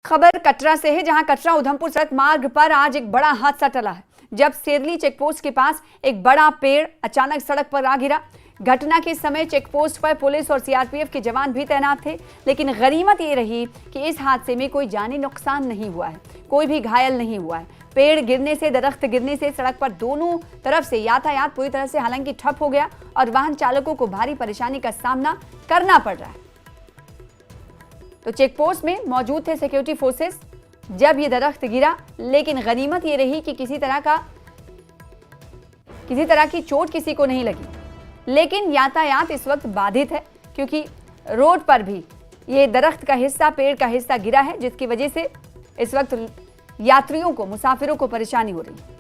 खबर कटरा से है, जहां कटरा उधमपुर सड़क मार्ग पर आज एक बड़ा हादसा टला है, जब सेरली चेकपोस्ट के पास एक बड़ा पेड़ अचानक सड़क पर आ गिरा। घटना के समय चेकपोस्ट पर पुलिस और सीआरपीएफ के जवान भी तैनात थे, लेकिन गनीमत ये रही कि इस हादसे में कोई जानी नुकसान नहीं हुआ है, कोई भी घायल नहीं हुआ है। पेड़ गिरने से, दरख्त गिरने से सड़क पर दोनों तरफ से यातायात पूरी तरह से हालांकि ठप हो गया और वाहन चालकों को भारी परेशानी का सामना करना पड़ रहा है। तो चेकपोस्ट में मौजूद थे सिक्योरिटी फोर्सेस जब ये दरख्त गिरा, लेकिन गनीमत ये रही कि किसी तरह की चोट किसी को नहीं लगी। लेकिन यातायात इस वक्त बाधित है, क्योंकि रोड पर भी ये दरख्त का हिस्सा, पेड़ का हिस्सा गिरा है, जिसकी वजह से इस वक्त यात्रियों को, मुसाफिरों को परेशानी हो रही है।